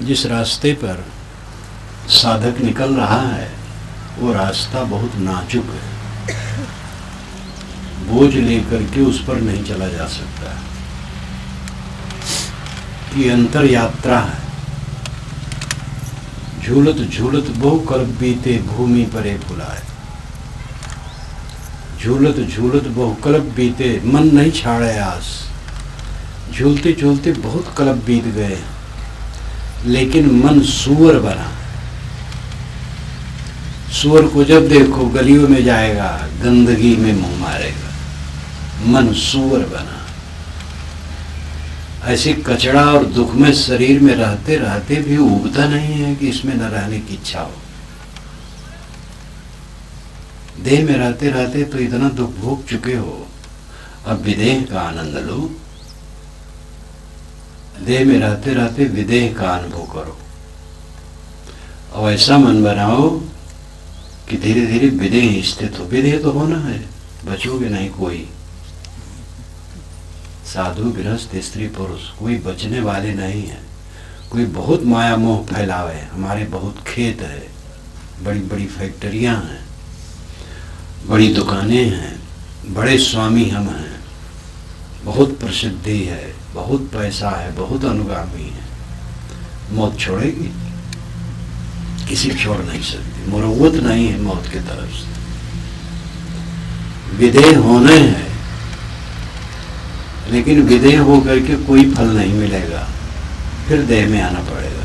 जिस रास्ते पर साधक निकल रहा है वो रास्ता बहुत नाजुक है, बोझ लेकर के उस पर नहीं चला जा सकता। ये अंतर यात्रा है। झूलत झूलत बहु कल्प बीते भूमि परे फुलाए। झूलत झूलत बहु कल्प बीते मन नहीं छाड़े आस। झूलते झूलते बहुत कल्प बीत गए लेकिन मन सूअर बना। सूअर को जब देखो गलियों में जाएगा, गंदगी में मुंह मारेगा। मन सूअर बना। ऐसे कचड़ा और दुख में शरीर में रहते रहते भी उबता नहीं है कि इसमें न रहने की इच्छा हो। देह में रहते रहते तो इतना दुख भोग चुके हो, अब विदेह का आनंद लो। देह में रहते रहते विदेह का अनुभव करो और ऐसा मन बनाओ कि धीरे धीरे विदेह स्थित हो। विदेह तो होना है, बचोगे नहीं कोई। साधु गृहस्थ स्त्री पुरुष कोई बचने वाले नहीं है। कोई बहुत माया मोह फैलावे, हमारे बहुत खेत है, बड़ी बड़ी फैक्ट्रियां हैं, बड़ी दुकानें हैं, बड़े स्वामी हम हैं, बहुत प्रसिद्धि है, बहुत पैसा है, बहुत अनुगामी है। मौत छोड़ेगी? किसी छोड़ नहीं सकती। मुरव्वत नहीं है मौत की तरफ से। विदेह होने हैं लेकिन विदेह होकर के कोई फल नहीं मिलेगा, फिर देह में आना पड़ेगा।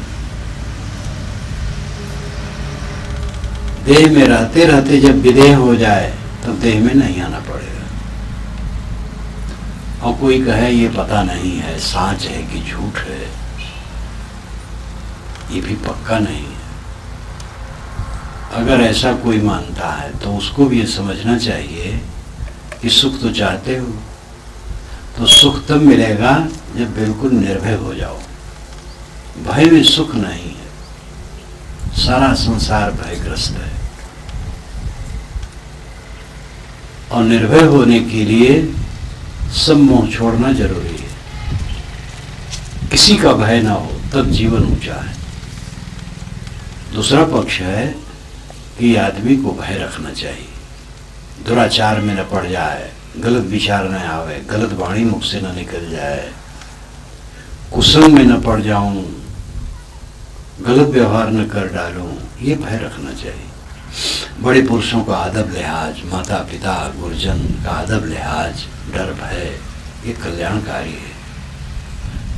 देह में रहते रहते जब विदेह हो जाए तब देह में नहीं आना पड़ेगा। और कोई कहे ये पता नहीं है सांच है कि झूठ है, ये भी पक्का नहीं है। अगर ऐसा कोई मानता है तो उसको भी ये समझना चाहिए कि सुख तो चाहते हो, तो सुख तब मिलेगा जब बिल्कुल निर्भय हो जाओ। भय में सुख नहीं है। सारा संसार भयग्रस्त है और निर्भय होने के लिए सब मोह छोड़ना जरूरी है। किसी का भय ना हो तब जीवन ऊंचा है। दूसरा पक्ष है कि आदमी को भय रखना चाहिए। दुराचार में न पड़ जाए, गलत विचार न आवे, गलत वाणी मुख से न निकल जाए, कुसंग में न पड़ जाऊं, गलत व्यवहार न कर डालूं, ये भय रखना चाहिए। बड़े पुरुषों का अदब लिहाज, माता पिता गुरुजन का अदब लिहाज, डर भय, ये कल्याणकारी है।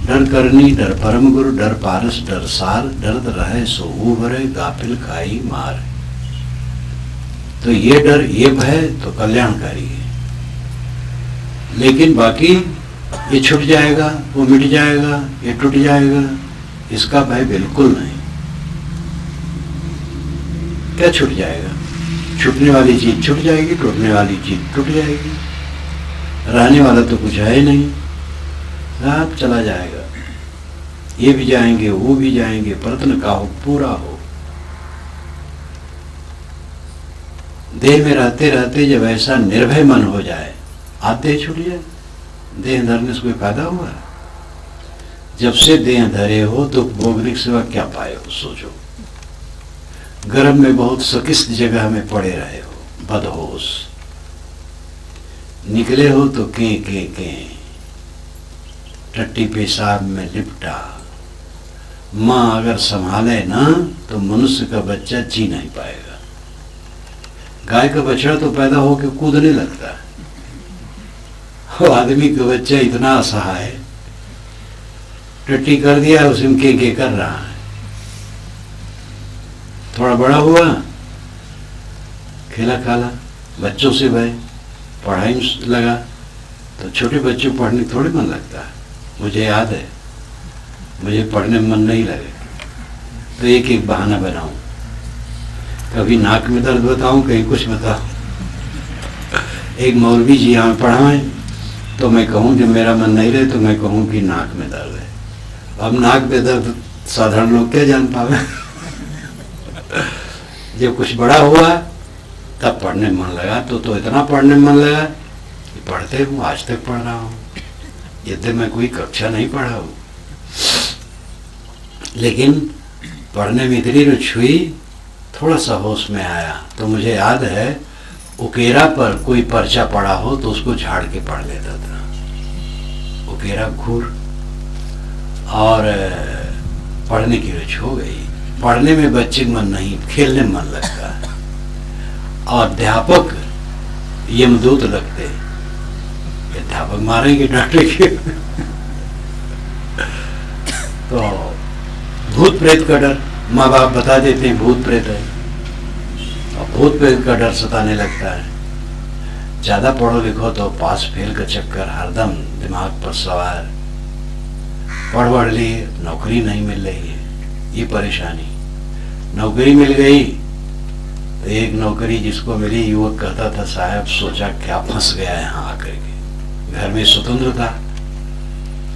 डर करनी डर परम गुरु, डर पारस डर सार, डरत रहे सो उभरे, गाफिल खाई मार। तो ये डर ये भय तो कल्याणकारी है। लेकिन बाकी ये छूट जाएगा, वो मिट जाएगा, ये टूट जाएगा, इसका भय बिल्कुल नहीं। क्या छूट जाएगा? छूटने वाली चीज छूट जाएगी, टूटने वाली चीज टूट जाएगी। रहने वाला तो कुछ है ही नहीं, सब चला जाएगा। ये भी जाएंगे, वो भी जाएंगे, प्रयत्न का हो पूरा हो। देह में रहते रहते जब ऐसा निर्भय मन हो जाए, आप देह छूट जाए। देह धरने से कोई फायदा हुआ? जब से देह धरे हो दुख भोगने के सिवा क्या पाए हो? सोचो। गर्भ में बहुत सकिस्त जगह में पड़े रहे हो, बदहोश, निकले हो तो के टट्टी पेशाब में लिपटा। माँ अगर संभाले ना तो मनुष्य का बच्चा जी नहीं पाएगा। गाय का बछड़ा तो पैदा होकर कूदने लगता है, और आदमी का बच्चा इतना असहाय, टट्टी कर दिया उसमें के कर रहा है। थोड़ा बड़ा हुआ, खेला खाला, बच्चों से भाई पढ़ाई में लगा, तो छोटे बच्चों पढ़ने थोड़े मन लगता है। मुझे याद है, मुझे पढ़ने में मन नहीं लगे तो एक एक बहाना बनाऊं। कभी नाक में दर्द बताऊं, कहीं कुछ बताऊं। एक मौलवी जी यहाँ पढ़ाएं तो मैं कहूँ जब मेरा मन नहीं रहे तो मैं कहूँ कि नाक में दर्द है। अब नाक में दर्द साधारण लोग क्या जान पावे। जब कुछ बड़ा हुआ तब पढ़ने में मन लगा, तो इतना पढ़ने में मन लगा कि पढ़ते हूँ, आज तक पढ़ रहा हूँ, यद्यपि मैं कोई कक्षा नहीं पढ़ा हूँ। लेकिन पढ़ने में इतनी रुचि हुई, थोड़ा सा होश में आया तो मुझे याद है उकेरा पर कोई पर्चा पड़ा हो तो उसको झाड़ के पढ़ लेता था। उकेरा घूर, और पढ़ने की रुचि हो गई। पढ़ने में बच्चे का मन नहीं, खेलने में मन लगता है। और अध्यापक यमदूत लगते, अध्यापक मारेंगे डांटेंगे। तो भूत प्रेत का डर, माँ बाप बता देते हैं भूत प्रेत है, और भूत प्रेत का डर सताने लगता है। ज्यादा पढ़ो लिखो तो पास फेल का चक्कर हरदम दिमाग पर सवार। पढ़ लिए, नौकरी नहीं मिल रही है, ये परेशानी। नौकरी मिल गई तो एक नौकरी जिसको मिली, युवक कहता था साहब सोचा क्या फंस गया यहाँ आकर के। घर में स्वतंत्र था,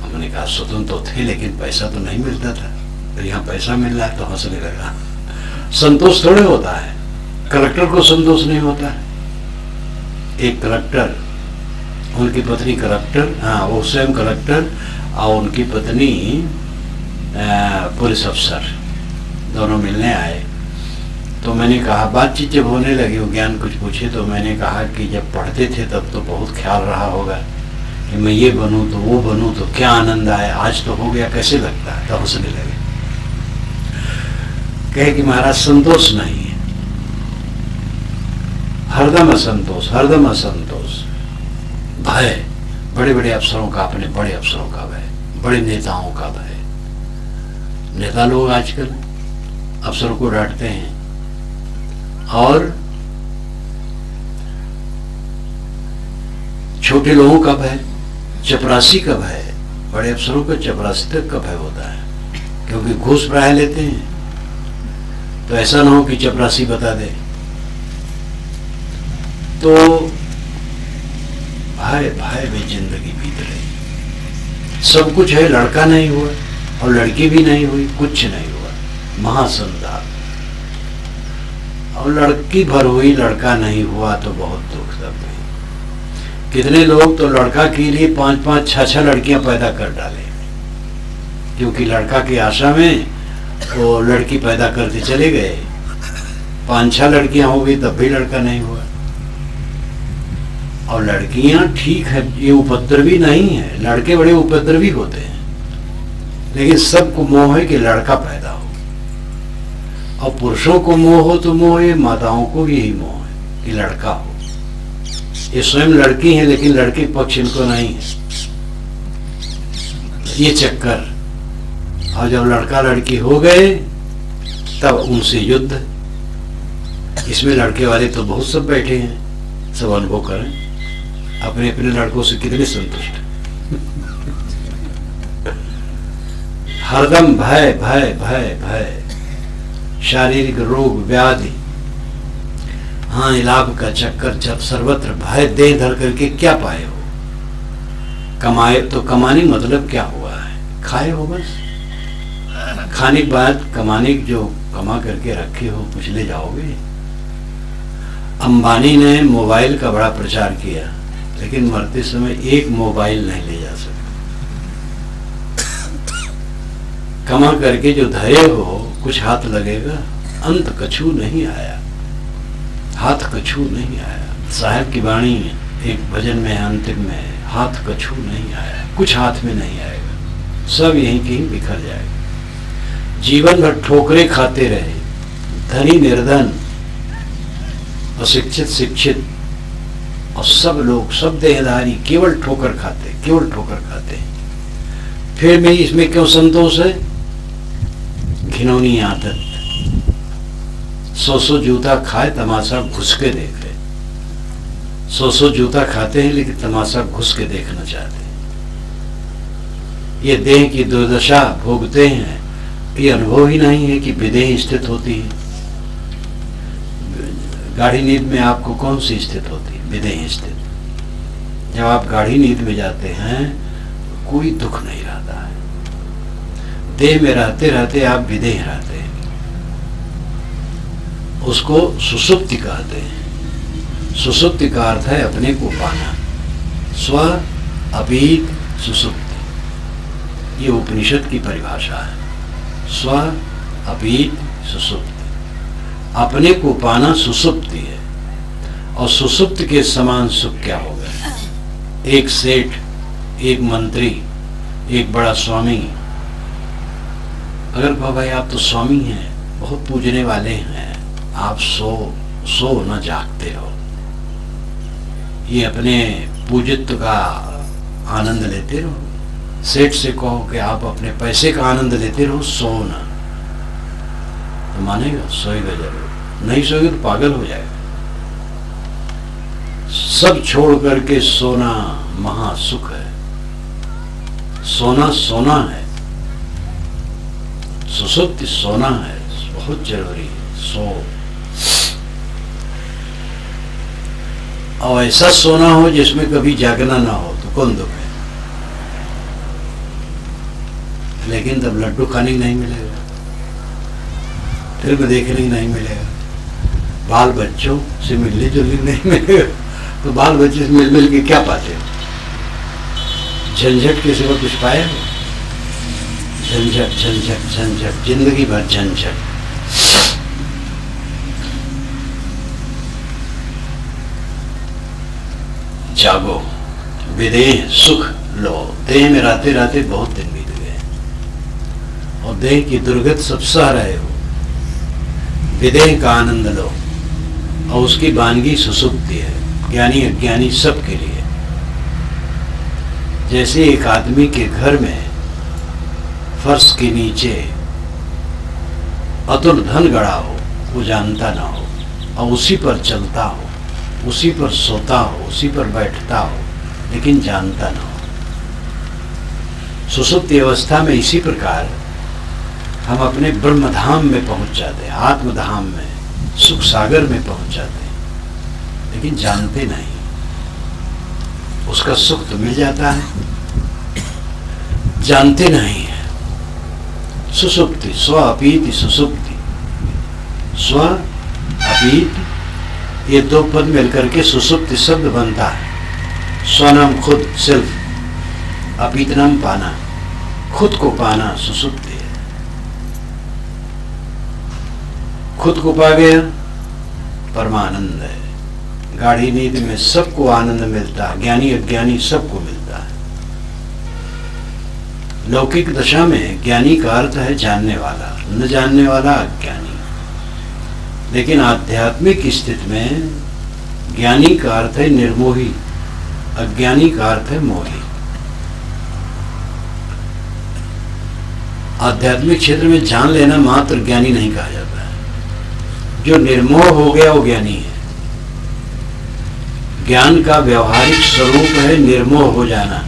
हमने कहा स्वतंत्र तो थे लेकिन पैसा तो नहीं मिलता था, तो यहाँ पैसा मिल रहा है तो हंसने लगा। संतोष थोड़े होता है, कलेक्टर को संतोष नहीं होता है। एक कलेक्टर, उनकी पत्नी कलेक्टर, हाँ वो स्वयं कलेक्टर और उनकी पत्नी पुलिस अफसर, दोनों मिलने आए। तो मैंने कहा, बातचीत जब होने लगी, वो ज्ञान कुछ पूछे, तो मैंने कहा कि जब पढ़ते थे तब तो बहुत ख्याल रहा होगा कि मैं ये बनूं तो वो बनूं तो क्या आनंद आए, आज तो हो गया कैसे लगता है। तो हंसने लगे, कहे कि महाराज संतोष नहीं है, हरदम असंतोष, हरदम असंतोष, भय, बड़े बड़े अफसरों का, अपने बड़े अफसरों का भय, बड़े नेताओं का भय। नेता लोग आजकल अफसरों को डांटते हैं, और छोटे लोगों का भय, चपरासी का भय, बड़े अफसरों का चपरासी तक का भय होता है, क्योंकि घूस बढ़ा लेते हैं। तो ऐसा ना हो कि चपरासी बता दे। तो भय भय में जिंदगी बीत रही। सब कुछ है, लड़का नहीं हुआ और लड़की भी नहीं हुई, कुछ नहीं हुआ, महासंताप। और लड़की भर हुई, लड़का नहीं हुआ तो बहुत दुख तब है। कितने लोग तो लड़का के लिए 5-5, 6-6 लड़कियां पैदा कर डाले, क्योंकि लड़का की आशा में वो लड़की पैदा करते चले गए। 5-6 लड़कियां हो गई तब भी लड़का नहीं हुआ। और लड़कियां ठीक है, ये उपद्रवी नहीं है, लड़के बड़े उपद्रवी होते हैं, लेकिन सबको मोह है कि लड़का पैदा हो। और पुरुषों को मोह हो तो मोह है, माताओं को भी यही मोह है कि लड़का हो। ये स्वयं लड़की है लेकिन लड़के पक्ष इनको नहीं है, ये चक्कर। और जब लड़का लड़की हो गए तब उनसे युद्ध। इसमें लड़के वाले तो बहुत सब बैठे हैं, सब अनुभव करें अपने अपने लड़कों से कितने संतुष्ट। हरदम भय भय भय भय, शारीरिक रोग व्याधि, हाँ इलाप का चक्कर, जब सर्वत्र भय दे धर करके क्या पाए हो। कमाए तो कमाने मतलब क्या हुआ है, खाए हो बस। खाने के बाद कमाने जो कमा करके रखे हो कुछ ले जाओगे। अंबानी ने मोबाइल का बड़ा प्रचार किया, लेकिन मरते समय एक मोबाइल नहीं ले जा सकते। कमा करके जो धरे हो कुछ हाथ लगेगा, अंत कछू नहीं आया, हाथ कछू नहीं आया। साहब की वाणी एक भजन में अंतिम में, हाथ कछू नहीं आया, कुछ हाथ में नहीं आएगा, सब यहीं कहीं बिखर जाएगा। जीवन भर ठोकरे खाते रहे, धनी निर्धन, अशिक्षित शिक्षित, और सब लोग, सब देहधारी केवल ठोकर खाते, केवल ठोकर खाते। फिर में इसमें क्यों संतोष है? घिनौनी आदत। 100 जूता खाए, तमाशा घुस के देखे। 100 जूता खाते हैं लेकिन तमाशा घुस के देखना चाहते हैं। ये देह की दुर्दशा भोगते हैं, ये अनुभव ही नहीं है कि विदेह स्थित होती है। गाढ़ी नींद में आपको कौन सी स्थित होती है? विदेह स्थित। जब आप गाढ़ी नींद में जाते हैं कोई दुख नहीं रहता है, देह में रहते रहते आप विदेह रहते हैं। उसको सुसुप्ति कहते हैं। सुसुप्ति का अर्थ है अपने को पाना, स्व अभीत सुसुप्ति, ये उपनिषद की परिभाषा है। स्व अपीत सुसुप्ति, अपने को पाना सुसुप्ति है। और सुसुप्त के समान सुख क्या होगा? एक सेठ, एक मंत्री, एक बड़ा स्वामी, अगर कहो भाई आप तो स्वामी हैं, बहुत पूजने वाले हैं, आप सो न जागते हो, ये अपने पूजित्व का आनंद लेते रहो। सेठ से कहो कि आप अपने पैसे का आनंद लेते रहो, सो ना, तो मानेगा? सोएगा जरूर, नहीं सोएगा तो पागल हो जाएगा। सब छोड़ करके सोना महासुख है। सोना सोना है, सुसुप्ति सोना है, बहुत जरूरी है। सो और ऐसा सोना हो जिसमें कभी जागना ना हो तो कौन दुख है। लेकिन तब लड्डू खाने ही नहीं मिलेगा, फिल्म देखने ही नहीं मिलेगा, बाल बच्चों से मिलने जुलने नहीं मिलेगा, तो बाल बच्चे से मिल मिल के क्या पाते हो? झंझट के सिवा कुछ पाए हो? झंझट झंझट झंझट, जिंदगी भर झंझट। जागो, विदेह सुख लो। देह में रहते रहते बहुत दिन बीत गए और देह की दुर्गत सब सह रहे हो। विदेह का आनंद लो और उसकी वानगी सुसुप्ति है, ज्ञानी अज्ञानी सबके लिए। जैसे एक आदमी के घर में फर्श के नीचे अतुल धन गड़ा हो, वो जानता ना हो, और उसी पर चलता हो, उसी पर सोता हो, उसी पर बैठता हो, लेकिन जानता ना हो। सुसुप्ति अवस्था में इसी प्रकार हम अपने ब्रह्मधाम में पहुंच जाते हैं, आत्मधाम में, सुख सागर में पहुंच जाते हैं, लेकिन जानते नहीं। उसका सुख तो मिल जाता है, जानते नहीं है। सुसुप्ति, स्व अपीति सुसुप्ति, स्व अपीति, ये दो पद मिलकर के सुसुप्ति शब्द बनता है। स्व नाम खुद, सेल्फ, अपीत नाम पाना, खुद को पाना सुसुप्ति है। खुद को पा गया परमानंद है। गाढ़ी नींद में सबको आनंद मिलता है, ज्ञानी अज्ञानी सबको मिलता है। लौकिक दशा में ज्ञानी का अर्थ है जानने वाला, न जानने वाला अज्ञानी। लेकिन आध्यात्मिक स्थिति में ज्ञानी का अर्थ है निर्मोही, अज्ञानी का अर्थ है मोही। आध्यात्मिक क्षेत्र में जान लेना मात्र ज्ञानी नहीं कहा जाता है। जो निर्मोह हो गया वो ज्ञानी है। ज्ञान का व्यवहारिक स्वरूप है निर्मोह हो जाना।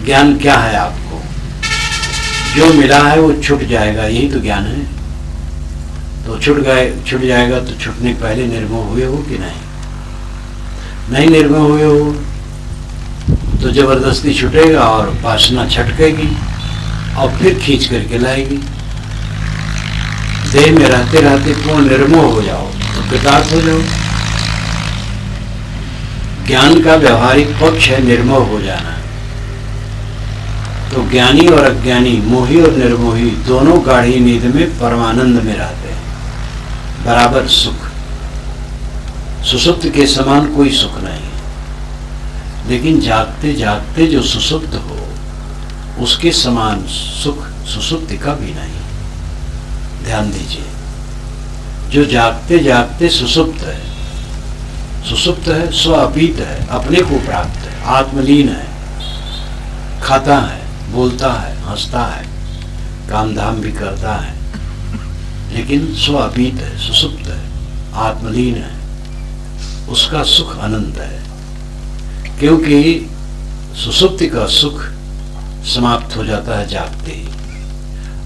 ज्ञान क्या है? आपको जो मिला है वो छूट जाएगा, यही तो ज्ञान है। तो छूट जाएगा तो छूटने पहले निर्मोह हुए हो कि नहीं? नहीं निर्मोह हुए हो तो जबरदस्ती छूटेगा और वासना छटकेगी और फिर खींच करके लाएगी। देह में रहते रहते पूर्ण निर्मोह हो जाओ तो कृतार्थ हो जाओ। ज्ञान का व्यवहारिक पक्ष है निर्मोह हो जाना। तो ज्ञानी और अज्ञानी, मोही और निर्मोही, दोनों गाढ़ी नींद में परमानंद में रहते हैं, बराबर सुख। सुसुप्त के समान कोई सुख नहीं, लेकिन जागते जागते जो सुसुप्त हो उसके समान सुख सुसुप्ति का भी नहीं। ध्यान दीजिए, जो जागते जागते सुसुप्त है, सुसुप्त है, स्व अपीत है, अपने को प्राप्त है, आत्मलीन है, खाता है, बोलता है, हंसता है, काम धाम भी करता है, लेकिन स्व अपीत है, सुसुप्त है, आत्मलीन है, उसका सुख अनंत है। क्योंकि सुसुप्ति का सुख समाप्त हो जाता है जागते ही,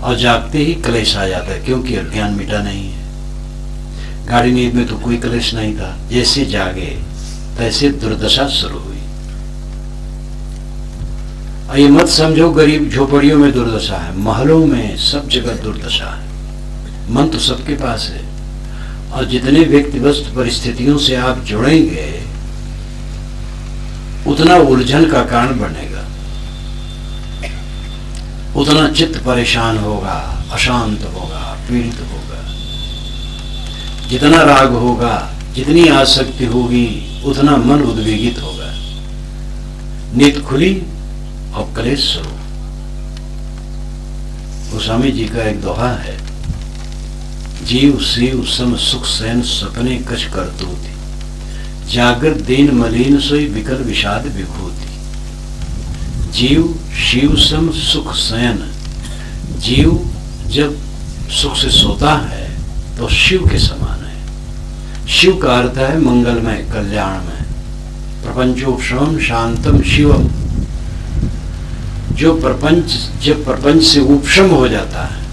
और जागते ही क्लेश आ जाता है, क्योंकि अज्ञान मिटा नहीं है। गाढ़ी नींद में तो कोई क्लेश नहीं था, जैसे जागे तैसे दुर्दशा शुरू हुई। और ये मत समझो गरीब झोपड़ियों में दुर्दशा है, महलों में सब जगह दुर्दशा है। मन तो सबके पास है, और जितने व्यक्तिगत परिस्थितियों से आप जुड़ेंगे उतना उलझन का कारण बनेगा, उतना चित्त परेशान होगा, अशांत होगा, पीड़ित होगा। जितना राग होगा, जितनी आसक्ति होगी, उतना मन उद्वेगित होगा। नींद खुली और कलेश शुरू। गोस्वामी जी का एक दोहा है, जीव शिव सम सुख सैन सपने कछ करतूति, जागृत दीन मलिन सोई विकल विषाद विभूति। जीव शिव सम सुख सैन, जीव जब सुख से सोता है तो शिव के समान है। शिव का अर्थ है मंगलमय, कल्याणमय। प्रपंचोपशम शांतम शिवम। जब प्रपंच से उपशम हो जाता है,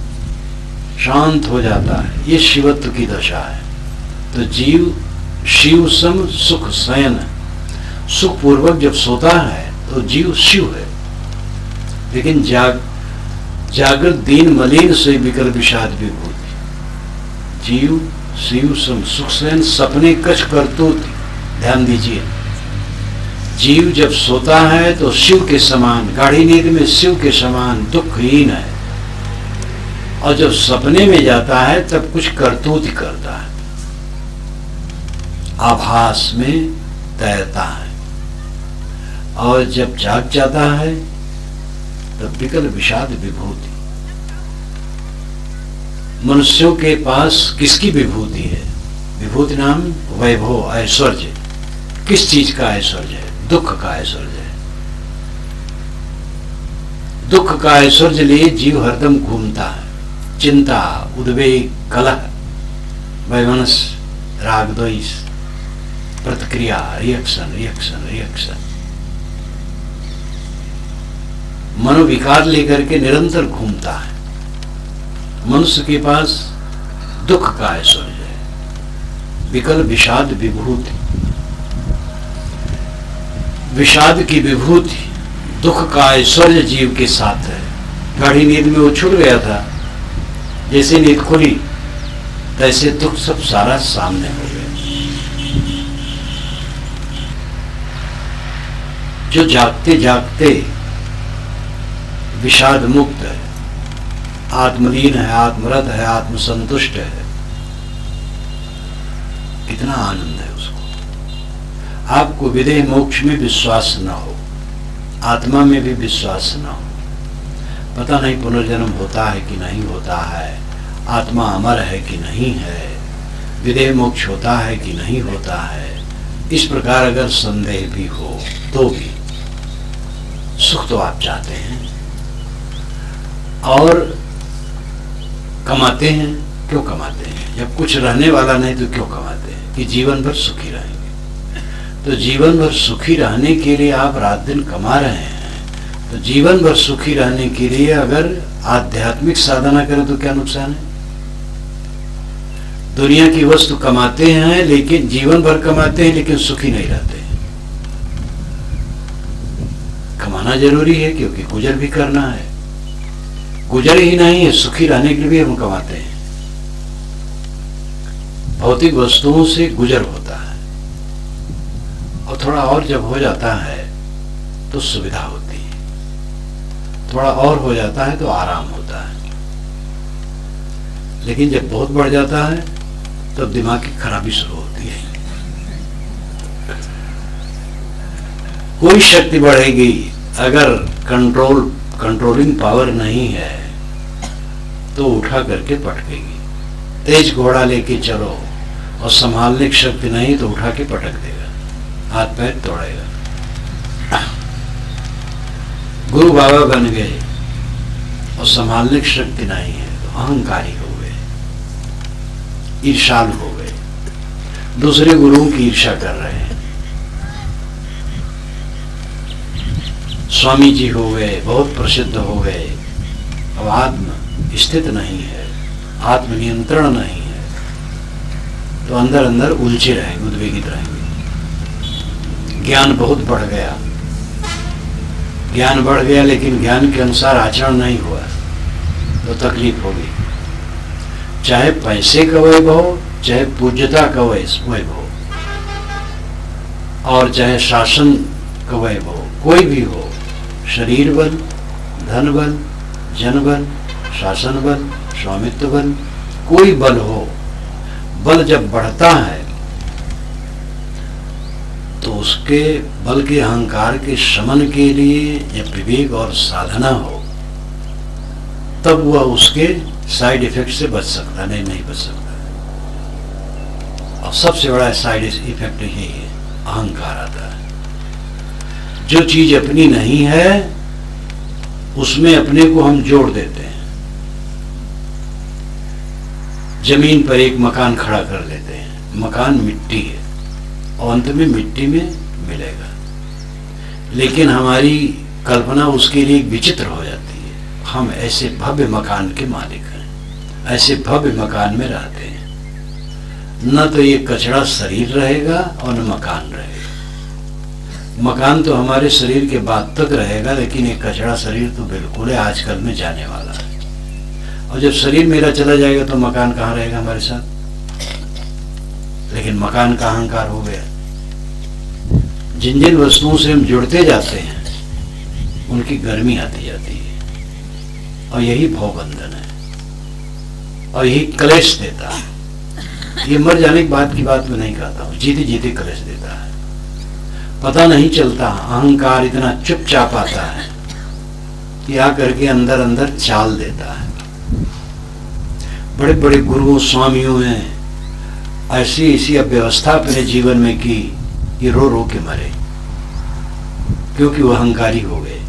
शांत हो जाता है, ये शिवत्व की दशा है। तो जीव शिव सम सुख शयन, सुख पूर्वक जब सोता है तो जीव शिव है। लेकिन जागृत दीन मलिन से विकल विषाद विभूति। जीव शिव सम सुख शयन सपने कछ करतूति। ध्यान दीजिए, जीव जब सोता है तो शिव के समान, गाढ़ी नींद में शिव के समान दुखहीन है, और जब सपने में जाता है तब कुछ करतूत करता है, आभास में तैरता है। और जब जाग जाता है तब विकल विषाद विभूति। मनुष्यों के पास किसकी विभूति है? विभूति नाम वैभव, ऐश्वर्य। किस चीज का ऐश्वर्य है? दुख का ऐश्वर्य है। दुख का ऐश्वर्य लिए जीव हरदम घूमता है। चिंता, उद्वेग, कलह, वैमनस, राग, द्वेष, प्रतिक्रिया, रिएक्शन रिएक्शन रिएक्शन, मनोविकार लेकर के निरंतर घूमता है। मनुष्य के पास दुख का ऐश्वर्य है, विकल विषाद विभूति। विषाद की विभूति, दुख का ऐश्वर्य जीव के साथ है। गाढ़ी नींद में वो छूट गया था, जैसे नींद खुली तैसे दुख सब सारा सामने हो गया। जो जागते जागते विषाद मुक्त है, आत्मलीन है, आत्मरत है, आत्मसंतुष्ट है, कितना आनंद है उसको। आपको विदेह मोक्ष में विश्वास न हो, आत्मा में भी विश्वास न हो, पता नहीं पुनर्जन्म होता है कि नहीं होता है, आत्मा अमर है कि नहीं है, विदेह मोक्ष होता है कि नहीं होता है, इस प्रकार अगर संदेह भी हो तो भी सुख तो आप चाहते हैं और कमाते हैं। क्यों कमाते हैं? जब कुछ रहने वाला नहीं तो क्यों कमाते हैं? कि जीवन भर सुखी रहेंगे। तो जीवन भर सुखी रहने के लिए आप रात दिन कमा रहे हैं, तो जीवन भर सुखी रहने के लिए अगर आध्यात्मिक साधना करें तो क्या नुकसान है? दुनिया की वस्तु कमाते हैं, लेकिन जीवन भर कमाते हैं लेकिन सुखी नहीं रहते। कमाना जरूरी है क्योंकि गुजर भी करना है। गुजर ही नहीं है, सुखी रहने के लिए भी हम कमाते हैं। भौतिक वस्तुओं से गुजर होता है, और थोड़ा और जब हो जाता है तो सुविधा होती है, थोड़ा और हो जाता है तो आराम होता है। लेकिन जब बहुत बढ़ जाता है तब दिमाग की खराबी शुरू होती है। कोई शक्ति बढ़ेगी, अगर कंट्रोलिंग पावर नहीं है तो उठा करके पटकेगी। तेज घोड़ा लेके चलो और संभालने की शक्ति नहीं तो उठा के पटक देगा, हाथ पैर तोड़ेगा। गुरु बाबा बन गए और संभालने की शक्ति नहीं है तो अहंकारी हो गए, ईर्ष्यालु हो गए, दूसरे गुरुओं की ईर्ष्या कर रहे हैं। स्वामी जी हो गए, बहुत प्रसिद्ध हो गए, अब आत्म स्थित नहीं है, आत्मनियंत्रण नहीं है, तो अंदर अंदर उलझे रहेंगे, उद्वेगित रहेंगे। ज्ञान बहुत बढ़ गया, ज्ञान बढ़ गया लेकिन ज्ञान के अनुसार आचरण नहीं हुआ तो तकलीफ होगी। चाहे पैसे का वैभव, चाहे पूज्यता का वैभव, और चाहे शासन का वैभव, कोई भी हो, शरीर बल, धन बल, जन बल, शासन बल, स्वामित्व बल, कोई बल हो, बल जब बढ़ता है तो उसके बल के अहंकार के शमन के लिए जब विवेक और साधना हो तब वह उसके साइड इफेक्ट से बच सकता, नहीं बच सकता। और सबसे बड़ा साइड इफेक्ट यही है, अहंकार आता है। जो चीज अपनी नहीं है उसमें अपने को हम जोड़ देते हैं। जमीन पर एक मकान खड़ा कर लेते हैं, मकान मिट्टी है और अंत में मिट्टी में मिलेगा, लेकिन हमारी कल्पना उसके लिए विचित्र हो जाती है। हम ऐसे भव्य मकान के मालिक हैं, ऐसे भव्य मकान में रहते हैं। न तो ये कचरा शरीर रहेगा और न मकान रहेगा। मकान तो हमारे शरीर के बाद तक रहेगा, लेकिन ये कचरा शरीर तो बिल्कुल है, आजकल में जाने वाला है। और जब शरीर मेरा चला जाएगा तो मकान कहाँ रहेगा हमारे साथ? लेकिन मकान का अहंकार हो गया। जिन जिन वस्तुओं से हम जुड़ते जाते हैं उनकी गर्मी आती जाती है, और यही भवबंधन है और यही क्लेश देता है। ये मर जाने के बाद की बात मैं नहीं कहता हूँ, जीते जीते क्लेश देता है। पता नहीं चलता, अहंकार इतना चुपचाप आता है कि आकर के अंदर अंदर चाल देता है। बड़े बड़े गुरुओं स्वामियों ने ऐसी अव्यवस्था अपने जीवन में की कि रो रो के मरे, क्योंकि वो अहंकारी हो गए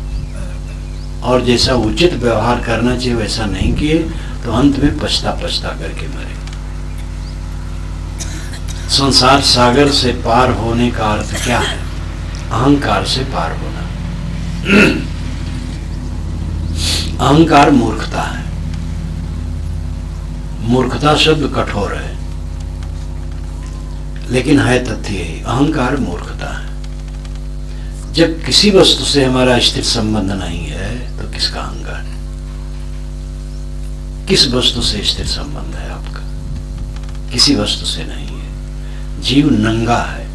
और जैसा उचित व्यवहार करना चाहिए वैसा नहीं किए, तो अंत में पछता करके मरे। संसार सागर से पार होने का अर्थ क्या है? अहंकार से पार होना। अहंकार मूर्खता है। मूर्खता शब्द कठोर है, लेकिन है तथ्य यही, अहंकार मूर्खता है। जब किसी वस्तु से हमारा स्थिर संबंध नहीं है तो किसका अहंकार? किस वस्तु से स्थिर संबंध है आपका? किसी वस्तु से नहीं है। जीव नंगा है,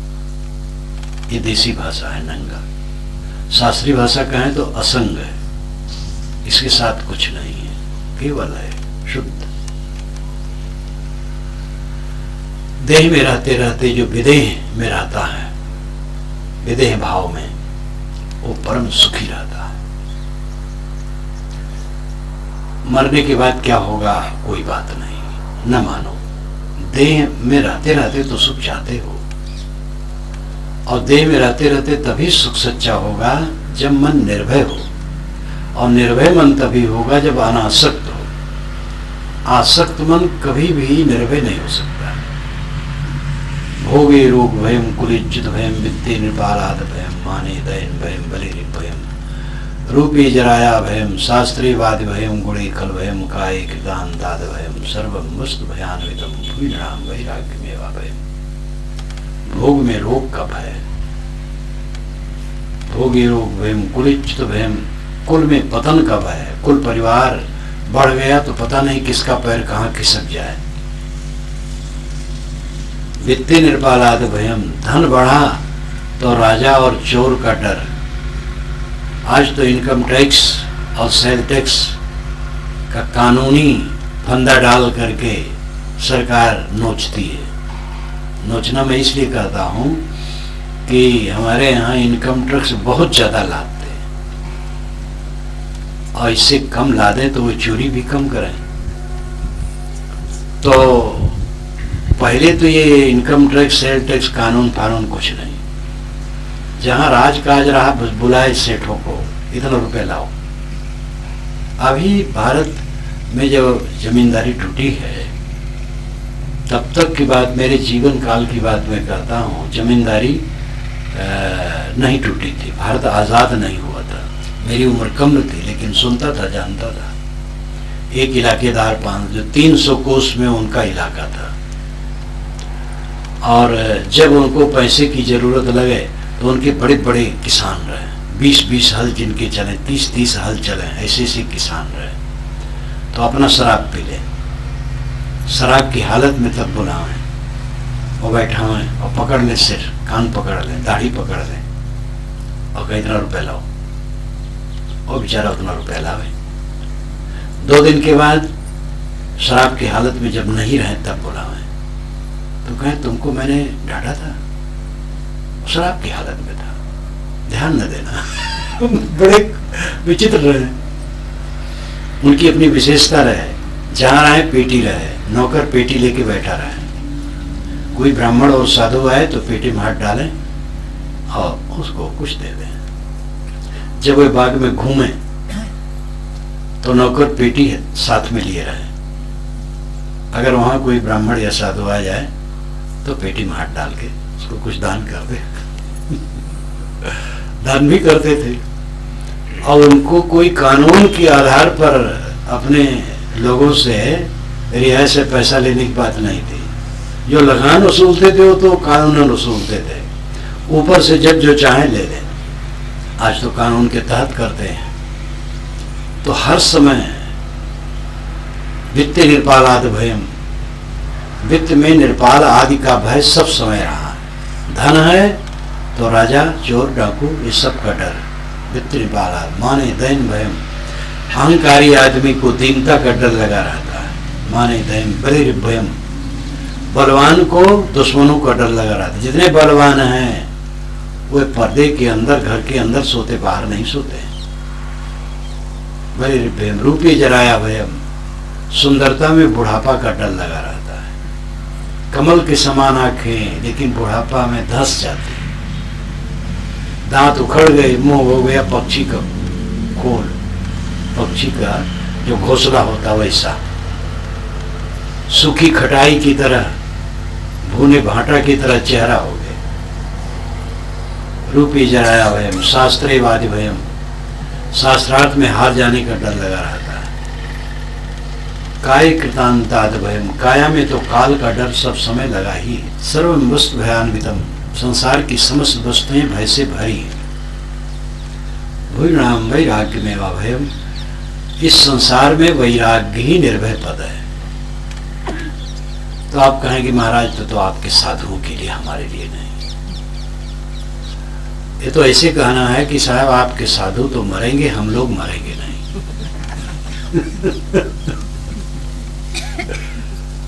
ये देसी भाषा है नंगा। शास्त्रीय भाषा कहें तो असंग है, इसके साथ कुछ नहीं है, केवल है, शुद्ध। देह में रहते रहते जो विदेह में रहता है, विदेह भाव में, वो परम सुखी रहता है। मरने के बाद क्या होगा कोई बात नहीं, न मानो। देह में रहते रहते तो सुख चाहते हो, और देह में रहते रहते तभी सुख सच्चा होगा जब मन निर्भय हो, और निर्भय मन तभी होगा जब अनासक्त हो। आसक्त मन कभी भी निर्भय नहीं हो सकता। भोगे रोग भयम कुलिज्जित भयम वित्ते नृपालाद भयम माने दयन भयम बलिरि भयम रूपे जराया भयम शास्त्रे वाद भयम गुणे कल भयम काये कृतांताद भयम सर्वम वस्तु भयान्वितम भूमिनाम वैराग्यमेवा भयम। भोग में रोग का भय, भोगे रोग भयम कुलिज्जित भयम, कुल में पतन का भय। कुल परिवार बढ़ गया तो पता नहीं किसका पैर कहाँ खिसक जाए। वित्ते निर्पालाद भयम, धन बढ़ा तो राजा और चोर का डर। आज तो इनकम टैक्स और सेल टैक्स का कानूनी फंदा डाल करके सरकार नोचती है। नोचना मैं इसलिए कहता हूँ कि हमारे यहाँ इनकम टैक्स बहुत ज्यादा लादते हैं, और इससे कम लादें तो वो चोरी भी कम करें। तो पहले तो ये इनकम टैक्स सेल टैक्स कानून फानून कुछ नहीं, जहां राजकाज रहा बस बुलाए सेठों को, इतना रुपए लाओ। अभी भारत में जब जमींदारी टूटी है तब तक की बात, मेरे जीवन काल की बात मैं कहता हूँ, जमींदारी नहीं टूटी थी, भारत आजाद नहीं हुआ था। मेरी उम्र कम थी लेकिन सुनता था, जानता था। एक इलाकेदार 300 कोस में उनका इलाका था, और जब उनको पैसे की जरूरत लगे तो उनके बड़े बड़े किसान रहे, 20-20 हल जिनके चले, 30-30 हल चले, ऐसे किसान रहे। तो अपना शराब पी ले, शराब की हालत में तब बुलावे, वो बैठा हुए और पकड़ ले सिर, कान पकड़ ले, दाढ़ी पकड़ ले और कहीं इतना रुपये लाओ, और बेचारा उतना रुपया लावे। 2 दिन के बाद शराब की हालत में जब नहीं रहे तब बुलावें। तो कहें तुमको मैंने डांटा था, शराब की हालत में था, ध्यान न देना। बड़े विचित्र रहे, उनकी अपनी विशेषता रहे, जहां रहे पेटी रहे, नौकर पेटी लेके बैठा रहे। कोई ब्राह्मण और साधु आए तो पेटी में हाथ डालें और उसको कुछ दे दें। जब वे बाग में घूमे तो नौकर पेटी साथ में लिए रहे। अगर वहां कोई ब्राह्मण या साधु आ जाए तो पेटी में हाथ डाल के उसको कुछ दान कर दे। दान भी करते थे। और उनको कोई कानून के आधार पर अपने लोगों से रियायत से पैसा लेने की बात नहीं थी। जो लगान वसूलते थे वो तो कानूनन वसूलते थे, ऊपर से जब जो चाहे ले लें। आज तो कानून के तहत करते हैं। तो हर समय वित्त निर्पाल आदि भयम, वित्त में निर्पाल आदि का भय सब समय रहा। धन है तो राजा चोर डाकू ये सब का डर। वित्त निर्पाल आदि माने दैन भयम, अहंकारी आदमी को दीनता का डर लगा रहता है। माने दैन बलिर भयम, बलवान को दुश्मनों का डर लगा रहता है। जितने बलवान हैं वे पर्दे के अंदर, घर के अंदर सोते, बाहर नहीं सोते। बलिर भयम रूपी जराया भयम, सुंदरता में बुढ़ापा का डर लगा रहता है। कमल के समान आंखें लेकिन बुढ़ापा में धंस जाती। दांत उखड़ गए, मुंह हो गया पक्षी का खोल, पक्षी का जो घोंसला होता वैसा। सूखी खटाई की तरह, भुने भाटा की तरह चेहरा हो गया। रूपी जराया भयम, शास्त्रेवादि भयम, शास्त्रार्थ में हार जाने का डर लगा रहता है। काय कृतांताद भयम, काया में तो काल का डर सब समय लगा ही है। सर्वम वस्तु भयान्वितम, संसार की समस्त वस्तुएं भय से भरी हैं। भूनाम वैराग्य में भयम, इस संसार में वैराग्य ही निर्भय पद है। तो आप कहेंगे महाराज तो आपके साधुओं के लिए, हमारे लिए नहीं। ये तो ऐसे कहना है कि साहब आपके साधु तो मरेंगे, हम लोग मरेंगे नहीं।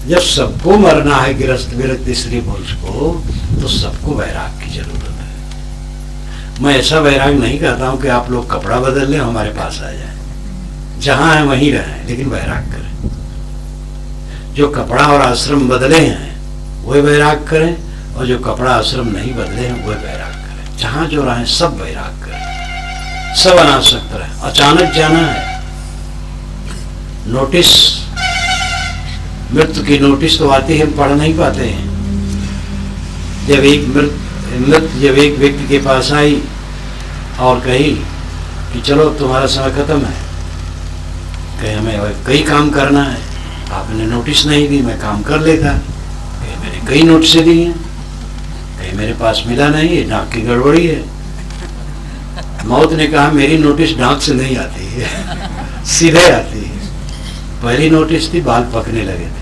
जब सबको मरना है गृहस्थ विरक्त स्त्री पुरुष को, तो सबको वैराग की जरूरत है। मैं ऐसा वैराग नहीं कहता हूं कि आप लोग कपड़ा बदल लें हमारे पास आ जाए, जहां है वहीं रहें, लेकिन वैराग करें। जो कपड़ा और आश्रम बदले हैं वही वैराग करें, और जो कपड़ा आश्रम नहीं बदले हैं वही वैराग करें। जहां जो रहें सब वैराग करें, सब अनासक्त रहें। अचानक जाना है, नोटिस, मृत्यु की नोटिस तो आती है, हम पढ़ नहीं पाते हैं। जब एक व्यक्ति के पास आई और कही कि चलो तुम्हारा समय खत्म है, कहीं हमें कई काम करना है, आपने नोटिस नहीं दी, मैं काम कर लेता। कहीं मैंने कई नोटिस दी हैं, कहीं मेरे पास मिला नहीं, ये डाक की गड़बड़ी है। मौत ने कहा मेरी नोटिस डाक से नहीं आती है, सीधे आती है। पहली नोटिस थी बाल पकने लगे थे,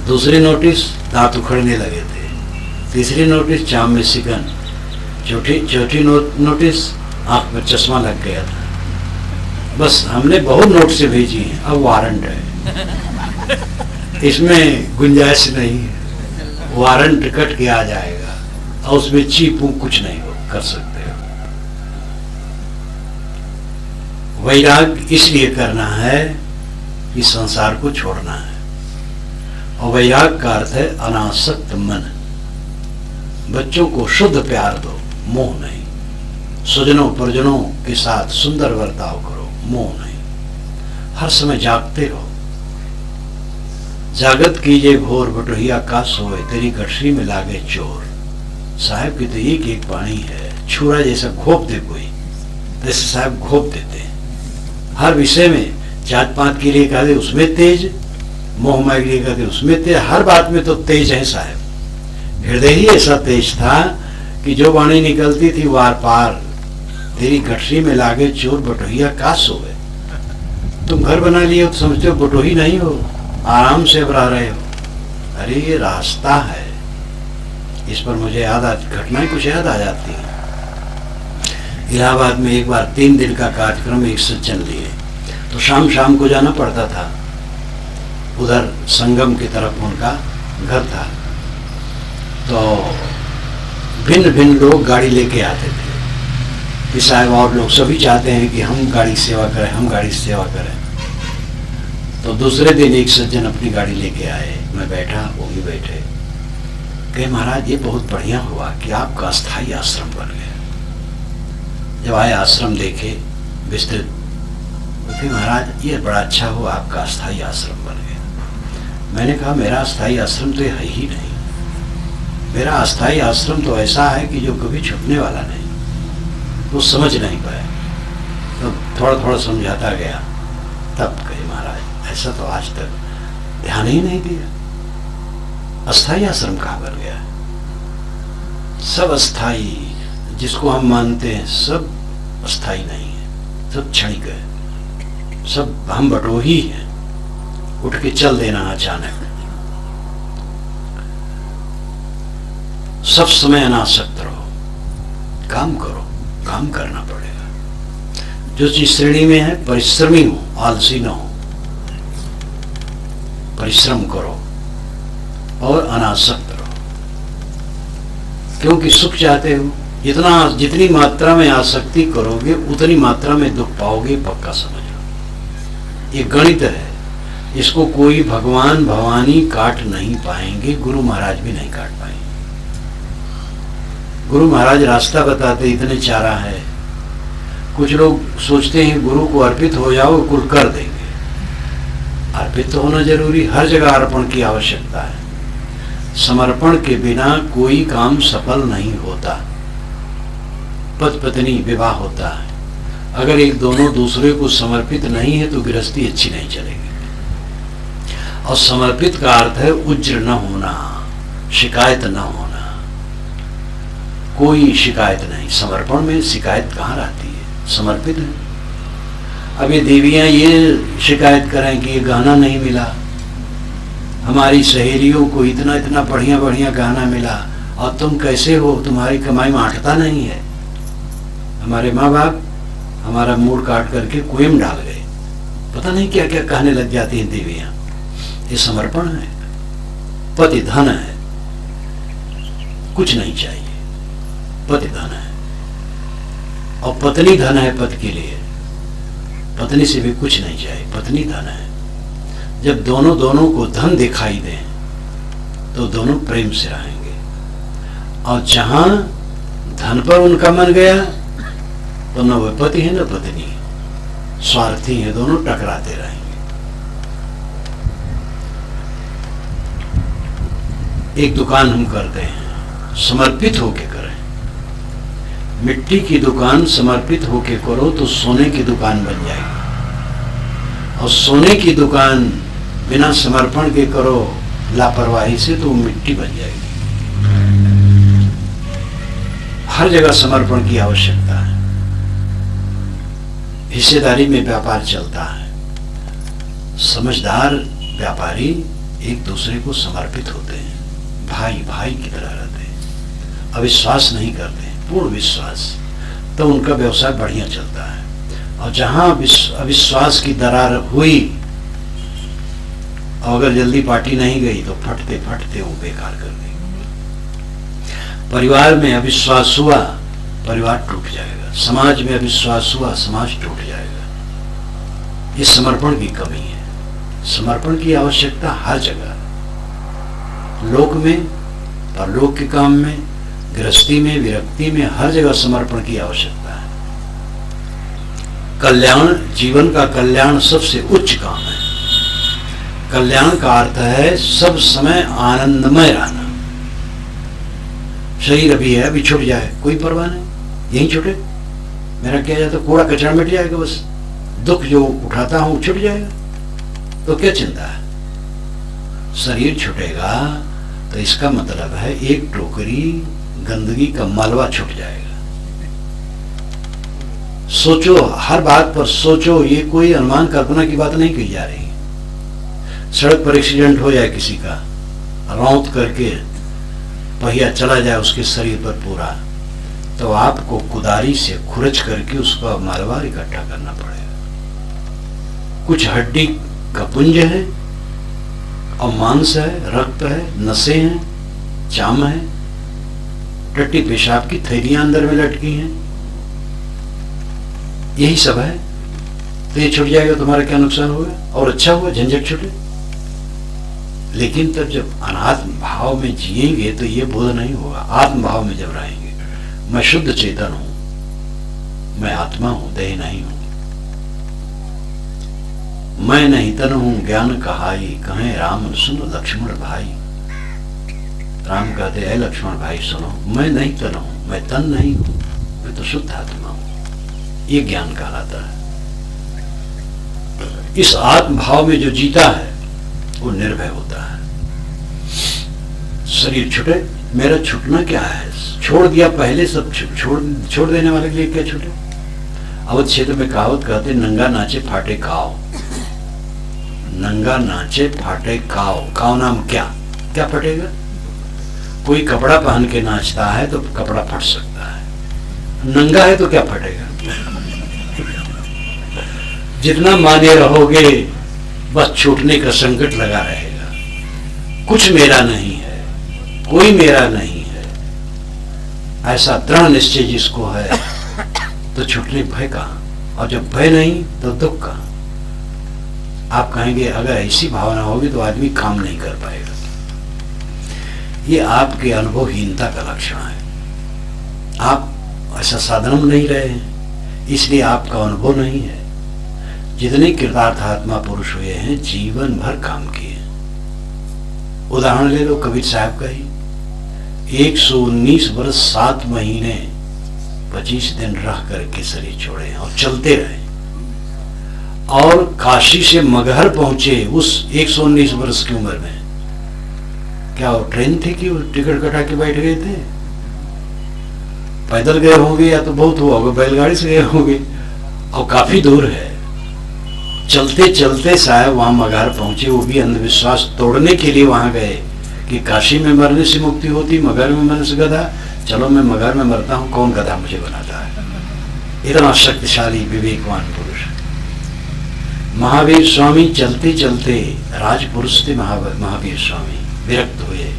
दूसरी नोटिस दांत उखड़ने लगे थे, तीसरी नोटिस चाम में सिकन, चौथी नोटिस आंख में चश्मा लग गया था। बस हमने बहुत नोटिस भेजी हैं, अब वारंट है, इसमें गुंजाइश नहीं है। वारंट कट के आ जाएगा और उसमें चीपू कुछ नहीं हो कर सकते हो। वैराग इसलिए करना है कि संसार को छोड़ना है, और वैराग का अर्थ है अनासक्त मन। बच्चों को शुद्ध प्यार दो, मोह नहीं। स्वजनों परिजनों के साथ सुंदर बर्ताव करो, मोह नहीं। हर समय जागते रहो। जागत कीजिए घोर बटोहिया का सोए, तेरी गठरी में लागे चोर। साहब की तो एक एक वाणी है, छुरा जैसा घोप दे कोई, जैसे साहब घोप देते हैं। हर विषय में जात पात के लिए कहते उसमें तेज, मोह माया के लिए कहते उसमें तेज, हर बात में तो तेज है साहब। हृदय ही ऐसा तेज था कि जो वाणी निकलती थी वार पार। तेरी गठरी में लागे चोर बटोहिया का सोए। तुम घर बना लिए हो तो समझते हो बटोही नहीं हो, आराम से अब रह रहे हो। अरे ये रास्ता है। इस पर मुझे घटनाएं कुछ याद आ जाती है। इलाहाबाद में एक बार 3 दिन का कार्यक्रम एक सज्जन लिए, तो शाम शाम को जाना पड़ता था। उधर संगम की तरफ उनका घर था। तो भिन्न भिन्न लोग गाड़ी लेके आते थे कि साहब और लोग सभी चाहते हैं कि हम गाड़ी सेवा करें, हम गाड़ी सेवा करें। तो दूसरे दिन एक सज्जन अपनी गाड़ी लेके आए, मैं बैठा, वो भी बैठे। कहे महाराज ये बहुत बढ़िया हुआ कि आपका अस्थाई आश्रम बन गया। जब आए आश्रम देखे विस्तृत, तो महाराज ये बड़ा अच्छा हुआ, आपका अस्थाई आश्रम बन गया। मैंने कहा मेरा अस्थाई आश्रम तो ये है ही नहीं। मेरा अस्थाई आश्रम तो ऐसा है कि जो कभी छूटने वाला नहीं। वो समझ नहीं पाए, तो थोड़ा थोड़ा समझाता गया। तब कहे महाराज ऐसा तो आज तक ध्यान ही नहीं दिया। अस्थाई आश्रम कहाँ बन गया? सब अस्थाई जिसको हम मानते हैं सब अस्थाई नहीं है, सब क्षणिक है, सब हम बटोही हैं। उठ के चल देना अचानक, सब समय अनासक्त रहो, काम करो, काम करना पड़ेगा। जो चीज श्रेणी में है परिश्रमी हो, आलसी न हो, परिश्रम करो और अनासक्त रहो। क्योंकि सुख चाहते हो, जितनी मात्रा में आसक्ति करोगे उतनी मात्रा में दुख पाओगे, पक्का समझ लो। ये गणित है, इसको कोई भगवान भवानी काट नहीं पाएंगे, गुरु महाराज भी नहीं काट पाएंगे। गुरु महाराज रास्ता बताते, इतने चारा है। कुछ लोग सोचते हैं गुरु को अर्पित हो जाओ कुल कर देंगे। अर्पित तो होना जरूरी, हर जगह अर्पण की आवश्यकता है। समर्पण के बिना कोई काम सफल नहीं होता। पति पत्नी विवाह होता है, अगर एक दोनों दूसरे को समर्पित नहीं है तो गृहस्थी अच्छी नहीं चलेगी। और समर्पित का अर्थ है उज्र न होना, शिकायत न होना, कोई शिकायत नहीं। समर्पण में शिकायत कहाँ रहती है? समर्पित है। अब ये देवियां ये शिकायत करें कि ये गहना नहीं मिला, हमारी सहेलियों को इतना इतना बढ़िया बढ़िया गहना मिला और तुम कैसे हो, तुम्हारी कमाई में अटता नहीं है। हमारे माँ बाप हमारा मूड काट करके कुएं में डाल गए, पता नहीं क्या क्या कहने लग जाती हैं देवियां। ये समर्पण है। पति धन है, कुछ नहीं चाहिए, पति धन है। और पत्नी धन है पति के लिए, पत्नी से भी कुछ नहीं चाहिए, पत्नी धन है। जब दोनों दोनों को धन दिखाई दें तो दोनों प्रेम से रहेंगे। और जहां धन पर उनका मन गया तो न वह पति है न पत्नी, स्वार्थी है, दोनों टकराते रहेंगे। एक दुकान हम करते हैं, समर्पित होके करें। मिट्टी की दुकान समर्पित होके करो तो सोने की दुकान बन जाएगी। और सोने की दुकान बिना समर्पण के करो लापरवाही से तो मिट्टी बन जाएगी। हर जगह समर्पण की आवश्यकता है। हिस्सेदारी में व्यापार चलता है। समझदार व्यापारी एक दूसरे को समर्पित होते हैं, भाई भाई की तरह रहते हैं, अविश्वास नहीं करते, पूर्ण विश्वास, तो उनका व्यवसाय बढ़िया चलता है। और जहां अविश्वास की दरार हुई और अगर जल्दी पार्टी नहीं गई तो फटते फटते वो बेकार कर देंगे। परिवार में अविश्वास हुआ, परिवार टूट जाएगा। समाज में अविश्वास हुआ, समाज टूट जाएगा। ये समर्पण की कमी है। समर्पण की आवश्यकता हर जगह, लोक में, परलोक के काम में, गृहस्थी में, विरक्ति में, हर जगह समर्पण की आवश्यकता है। कल्याण, जीवन का कल्याण सबसे उच्च काम है। कल्याण का अर्थ है सब समय आनंदमय रहना। शरीर अभी है, अभी छूट जाए कोई परवाह नहीं, यही छूटे, मेरा क्या जाता, कूड़ा कचरा मिट जाएगा, बस दुख जो उठाता हूं छूट जाएगा, तो क्या चिंता है। शरीर छूटेगा तो इसका मतलब है एक टोकरी गंदगी का मलबा छूट जाएगा। सोचो, हर बात पर सोचो, ये कोई अनुमान कल्पना की बात नहीं की जा रही। सड़क पर एक्सीडेंट हो जाए किसी का, रौंद करके पहिया चला जाए उसके शरीर पर पूरा, तो आपको कुदारी से खुरच करके उसका मलबा इकट्ठा करना पड़ेगा। कुछ हड्डी का पुंज है, और मांस है, रक्त है, नसें हैं, चाम है, टट्टी पेशाब की थैलियां अंदर में लटकी हैं, यही सब है। तो ये छूट जाएगा, तुम्हारा क्या नुकसान होगा? और अच्छा हुआ, झंझट छूटे। लेकिन तब जब अनात्म भाव में जिएंगे तो ये बोध नहीं होगा। आत्म भाव में जब रहेंगे, मैं शुद्ध चेतन हूं, मैं आत्मा हूं, देह नहीं हूं, मैं नहीं तन हूं, ज्ञान कहाई, कहें राम सुनो लक्ष्मण भाई। राम कहते हैं लक्ष्मण भाई सुनो, मैं नहीं तन हूं, मैं तन नहीं हूं, मैं तो शुद्ध आत्मा हूं। ये ज्ञान कहलाता है। इस आत्म भाव में जो जीता है वो निर्भय होता है। शरीर छूटे, मेरा छूटना क्या है? छोड़ दिया पहले सब, छोड़ देने वाले के लिए क्या छूटे? अवध क्षेत्र में कहावत कहते, नंगा नाचे फाटे काव। नंगा नाचे फाटे काव। काव नाम क्या? क्या फटेगा? कोई कपड़ा पहन के नाचता है तो कपड़ा फट सकता है, नंगा है तो क्या फटेगा? जितना माने रहोगे बस छूटने का संकट लगा रहेगा। कुछ मेरा नहीं है, कोई मेरा नहीं है, ऐसा दृढ़ निश्चय जिसको है तो छूटने भय कहां? और जब भय नहीं तो दुख कहां? आप कहेंगे अगर ऐसी भावना होगी तो आदमी काम नहीं कर पाएगा। ये आपके अनुभवहीनता का लक्षण है। आप ऐसा साधन में नहीं रहे हैं, इसलिए आपका अनुभव नहीं है। जितने कृतार्थ आत्मा पुरुष हुए हैं जीवन भर काम किए। उदाहरण ले लो कबीर साहब का ही, 119 वर्ष 7 महीने 25 दिन रह करके शरीर छोड़े और चलते रहे, और काशी से मगहर पहुंचे उस 119 वर्ष की उम्र में। क्या वो ट्रेन थी कि वो टिकट कटा के बैठ गए थे? पैदल गए होंगे या तो बहुत हुआ होगा बैलगाड़ी से गए होंगे, और काफी दूर है। चलते चलते साहब वहां मगहर पहुंचे। वो भी अंधविश्वास तोड़ने के लिए वहां गए कि काशी में मरने से मुक्ति होती, मगहर में मरने से गधा। चलो मैं मगहर में मरता हूं, कौन गधा मुझे बनाता है? इतना शक्तिशाली विवेकवान पुरुष महावीर स्वामी। चलते चलते, राजपुरुष थे महावीर स्वामी, विरक्त हुए,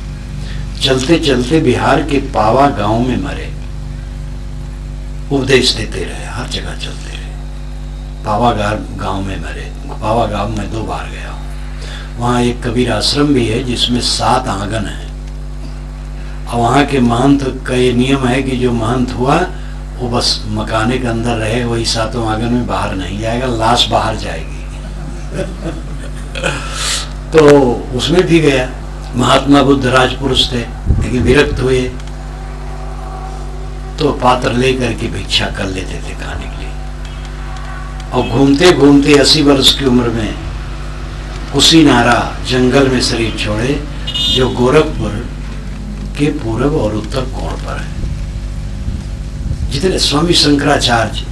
चलते चलते बिहार के पावा गांव में मरे। उपदेश देते रहे, हर जगह चलते रहे। पावा गांव में मरे। पावा गांव में 2 बार गया हूं। वहां एक कबीर आश्रम भी है जिसमें 7 आंगन है, और वहां के महंत का ये नियम है कि जो महंत हुआ वो बस मकाने के अंदर रहे, वही 7 आंगन में बाहर नहीं जाएगा, लाश बाहर जाएगी। तो उसमें भी गया। महात्मा बुद्ध राजपुरुष थे लेकिन विरक्त हुए तो पात्र लेकर के भिक्षा कर लेते थे खाने के लिए, और घूमते घूमते 80 वर्ष की उम्र में कुशीनारा जंगल में शरीर छोड़े, जो गोरखपुर के पूर्व और उत्तर कोण पर है। जितने स्वामी शंकराचार्य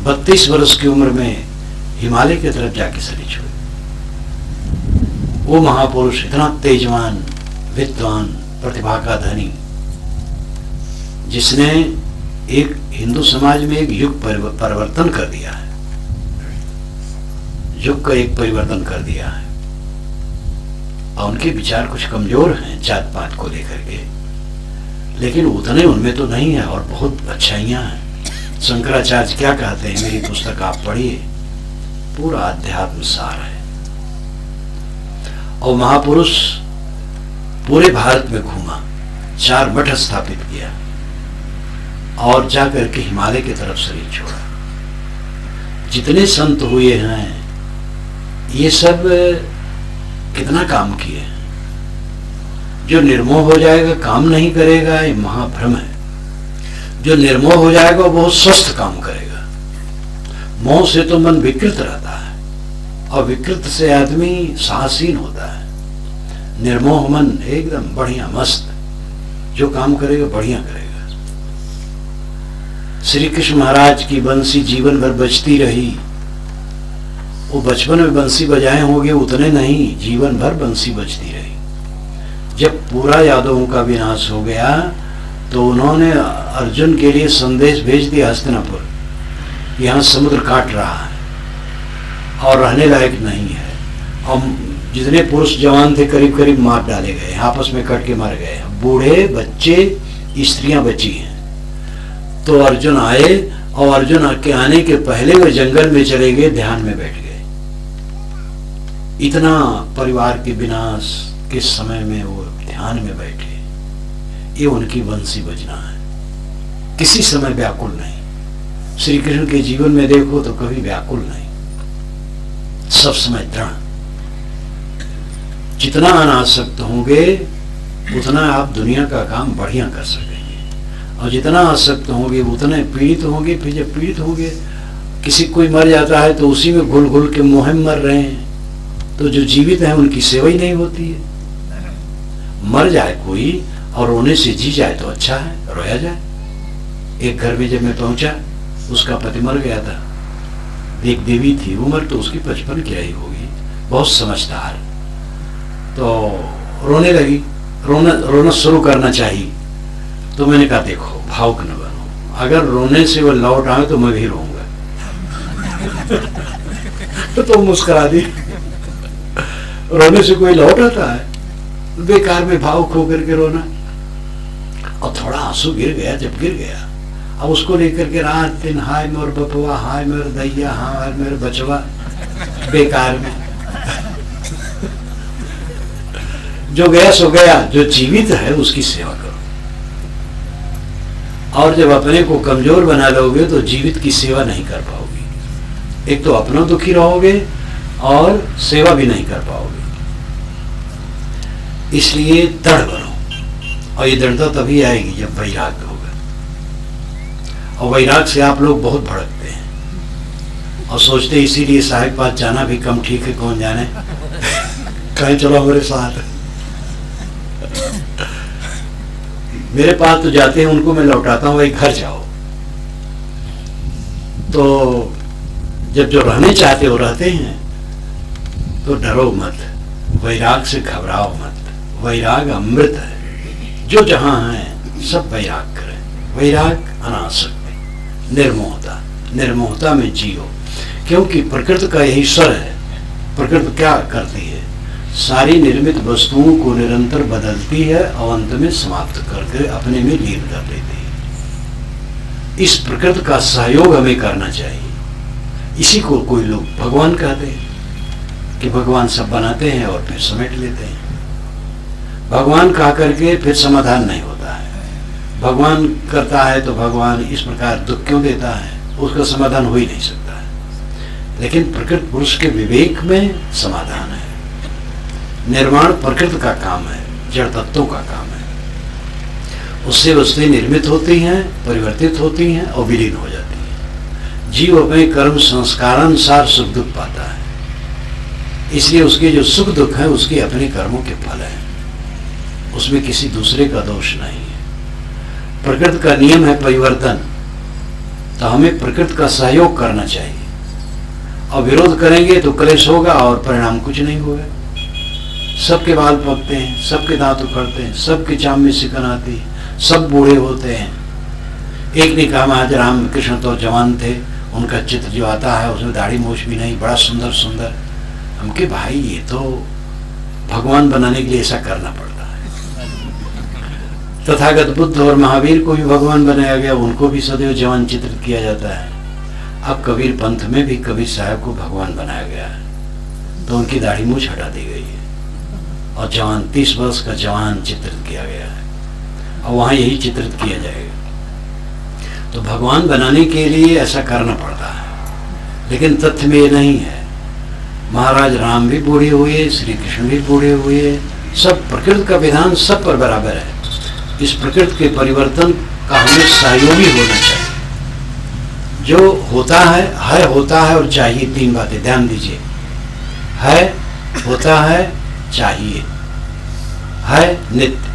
32 वर्ष की उम्र में हिमालय की तरफ जाके शरीर छोड़े। वो महापुरुष इतना तेजवान, विद्वान, प्रतिभा का धनी, जिसने एक हिंदू समाज में एक युग परिवर्तन कर दिया है, युग का एक परिवर्तन कर दिया है। और उनके विचार कुछ कमजोर हैं जात पात को लेकर के, लेकिन उतने उनमें तो नहीं है, और बहुत अच्छाइयां हैं। शंकराचार्य क्या कहते हैं, मेरी पुस्तक आप पढ़िए, पूरा अध्यात्म सार है। और महापुरुष पूरे भारत में घूमा, 4 मठ स्थापित किया, और जाकर के हिमालय की तरफ शरीर छोड़ा। जितने संत हुए हैं ये सब कितना काम किए। जो निर्मोह हो जाएगा, काम नहीं करेगा, ये महाभ्रम है। जो निर्मोह हो जाएगा वो बहुत स्वस्थ काम करेगा। मोह से तो मन विकृत रहता है, और विकृत से आदमी साहसीन होता है। निर्मोह मन एकदम बढ़िया मस्त, जो काम करेगा बढ़िया करेगा। श्री कृष्ण महाराज की बंसी जीवन भर बजती रही। वो बचपन में बंसी बजाए होंगे उतने नहीं, जीवन भर बंसी बजती रही। जब पूरा यादवों का विनाश हो गया तो उन्होंने अर्जुन के लिए संदेश भेज दिया हस्तिनापुर, यहाँ समुद्र काट रहा है और रहने लायक नहीं है, और जितने पुरुष जवान थे करीब करीब मार डाले गए, आपस में कट के मर गए, बूढ़े बच्चे स्त्रियां बची हैं। तो अर्जुन आए और अर्जुन के आने के पहले वे जंगल में चले गए, ध्यान में बैठ गए। इतना परिवार के विनाश के समय में वो ध्यान में बैठे, ये उनकी बंसी बजना है। किसी समय व्याकुल नहीं। श्री कृष्ण के जीवन में देखो तो कभी व्याकुल नहीं, सब समय दृढ़। जितना अनासक्त होंगे उतना आप दुनिया का काम बढ़िया कर सकेंगे, और जितना आसक्त होंगे उतने पीड़ित होंगे। फिर जब पीड़ित होंगे, किसी कोई मर जाता है तो उसी में घुल घुल के मुहिम मर रहे हैं, तो जो जीवित है उनकी सेवा ही नहीं होती है। मर जाए कोई और रोने से जी जाए तो अच्छा है, रोया जाए। एक घर में जब मैं पहुंचा, उसका पति मर गया था, एक देवी थी, उम्र तो उसकी 55 की आई होगी, बहुत समझदार। तो रोने लगी, रोना शुरू करना चाहिए। तो मैंने कहा देखो भावुक न बनो, अगर रोने से वो लौट आए तो मैं भी रोऊंगा। तो मुस्कुरा दी। रोने से कोई लौट आता है? बेकार में भावुक होकर के रोना। और थोड़ा आंसू गिर गया, जब गिर गया अब उसको लेकर के रात दिन हाय मोर बपवा, हाय मेर दैया, हाय मेरे बचवा, बेकार में। जो गया सो गया, जो जीवित है उसकी सेवा करो। और जब अपने को कमजोर बना लोगे तो जीवित की सेवा नहीं कर पाओगे। एक तो अपना दुखी रहोगे और सेवा भी नहीं कर पाओगे। इसलिए दृढ़ बनो, और ये दृढ़ता तभी आएगी जब वैराग्य होगा। और वैराग से आप लोग बहुत भड़कते हैं और सोचते इसीलिए साहिब पास जाना भी कम ठीक है, कौन जाने, कहीं चलो हमारे साथ। मेरे पास तो जाते हैं, उनको मैं लौटाता हूं भाई घर जाओ। तो जब जो रहने चाहते हो रहते हैं, तो डरो मत, वैराग से घबराओ मत। वैराग अमृत है, जो जहां है सब वैराग करें। वैराग अनासक्ति, निर्मोहता, निर्मोहता में जियो, क्योंकि प्रकृति का यही स्वर है। प्रकृति क्या करती है? सारी निर्मित वस्तुओं को निरंतर बदलती है और अंत में समाप्त करके अपने में लीन कर लेती है। इस प्रकृति का सहयोग हमें करना चाहिए। इसी को कोई लोग भगवान कहते हैं कि भगवान सब बनाते हैं और फिर समेट लेते हैं। भगवान कहा करके फिर समाधान नहीं होता है। भगवान करता है तो भगवान इस प्रकार दुख क्यों देता है, उसका समाधान हो ही नहीं सकता है। लेकिन प्रकृति पुरुष के विवेक में समाधान है। निर्माण प्रकृति का काम है, जड़ तत्वों का काम है। उससे वस्तुएं निर्मित होती हैं, परिवर्तित होती हैं और विलीन हो जाती हैं। जीव अपने कर्म संस्कारानुसार सुख दुख पाता है, इसलिए उसके जो सुख दुख है उसके अपने कर्मों के फल हैं, उसमें किसी दूसरे का दोष नहीं है। प्रकृति का नियम है परिवर्तन, तो हमें प्रकृति का सहयोग करना चाहिए। और विरोध करेंगे तो क्लेश होगा और परिणाम कुछ नहीं होगा। सबके बाल पकते हैं, सबके दांत उखड़ते हैं, सबके चाम में सिकन आती है, सब बूढ़े होते हैं। एक ने कहा महाराज राम कृष्ण तो जवान थे, उनका चित्र जो आता है उसमें दाढ़ी मूछ भी नहीं, बड़ा सुंदर सुंदर। हमके भाई ये तो भगवान बनाने के लिए ऐसा करना पड़ता है। तथागत बुद्ध और महावीर को भी भगवान बनाया गया, उनको भी सदैव जवान चित्रित किया जाता है। अब कबीर पंथ में भी कबीर साहब को भगवान बनाया गया है, तो उनकी दाढ़ी मूछ हटा दी गई है और जवान 30 वर्ष का जवान चित्रित किया गया है, और वहां यही चित्रित किया जाएगा। तो भगवान बनाने के लिए ऐसा करना पड़ता है, लेकिन तथ्य में ये नहीं है। महाराज राम भी बूढ़े हुए, श्री कृष्ण भी बूढ़े हुए, सब प्रकृति का विधान सब पर बराबर है। इस प्रकृति के परिवर्तन का हमें सहयोगी होना चाहिए। जो होता है होता है और चाहिए, तीन बातें ध्यान दीजिए। है, होता है, चाहिए। है नित्य,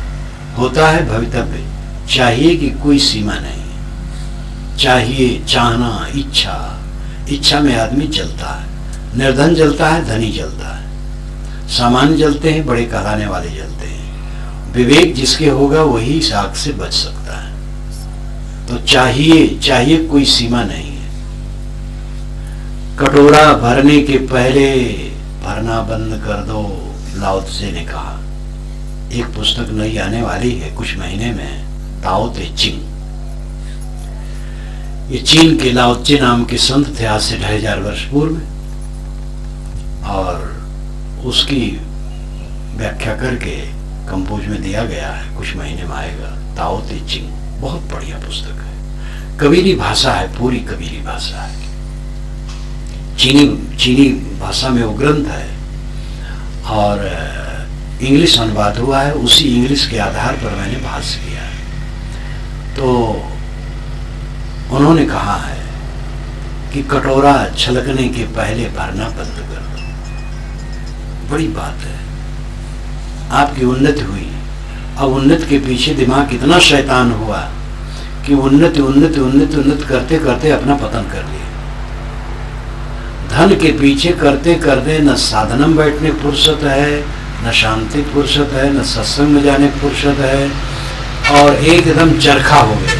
होता है भवितव्य, चाहिए कि कोई सीमा नहीं। चाहिए, चाहना, इच्छा, इच्छा में आदमी जलता है। निर्धन जलता है, धनी जलता है। सामान्य जलते हैं, बड़े कहलाने वाले जलते हैं। विवेक जिसके होगा वही इस आग से बच सकता है। तो चाहिए कोई सीमा नहीं है। कटोरा भरने के पहले भरना बंद कर दो, लाओ त्से ने कहा। एक पुस्तक नई आने वाली है कुछ महीने में, ताओ ते चिंग। ये चीन के लाओ त्से नाम के संत थे आज से 2500 वर्ष पूर्व, और उसकी व्याख्या करके कंपोज में दिया गया है, कुछ महीने में आएगा, ताओ ते चिंग। बहुत बढ़िया पुस्तक है, कबीली भाषा है, पूरी कबीली भाषा है, चीनी भाषा में वो ग्रंथ है, और इंग्लिश अनुवाद हुआ है। उसी इंग्लिश के आधार पर मैंने भाष्य किया है। तो उन्होंने कहा है कि कटोरा छलकने के पहले भरना बंद कर दो। बड़ी बात है, आपकी उन्नति हुई, अब उन्नति के पीछे दिमाग इतना शैतान हुआ कि उन्नति उन्नति उन्नति उन्नति करते करते अपना पतन कर लिया। धन के पीछे करते करते न साधना में बैठने फुर्सत है, न शांति फुर्सत है, न सत्संग में जाने फुर्सत है, और एकदम चरखा हो गए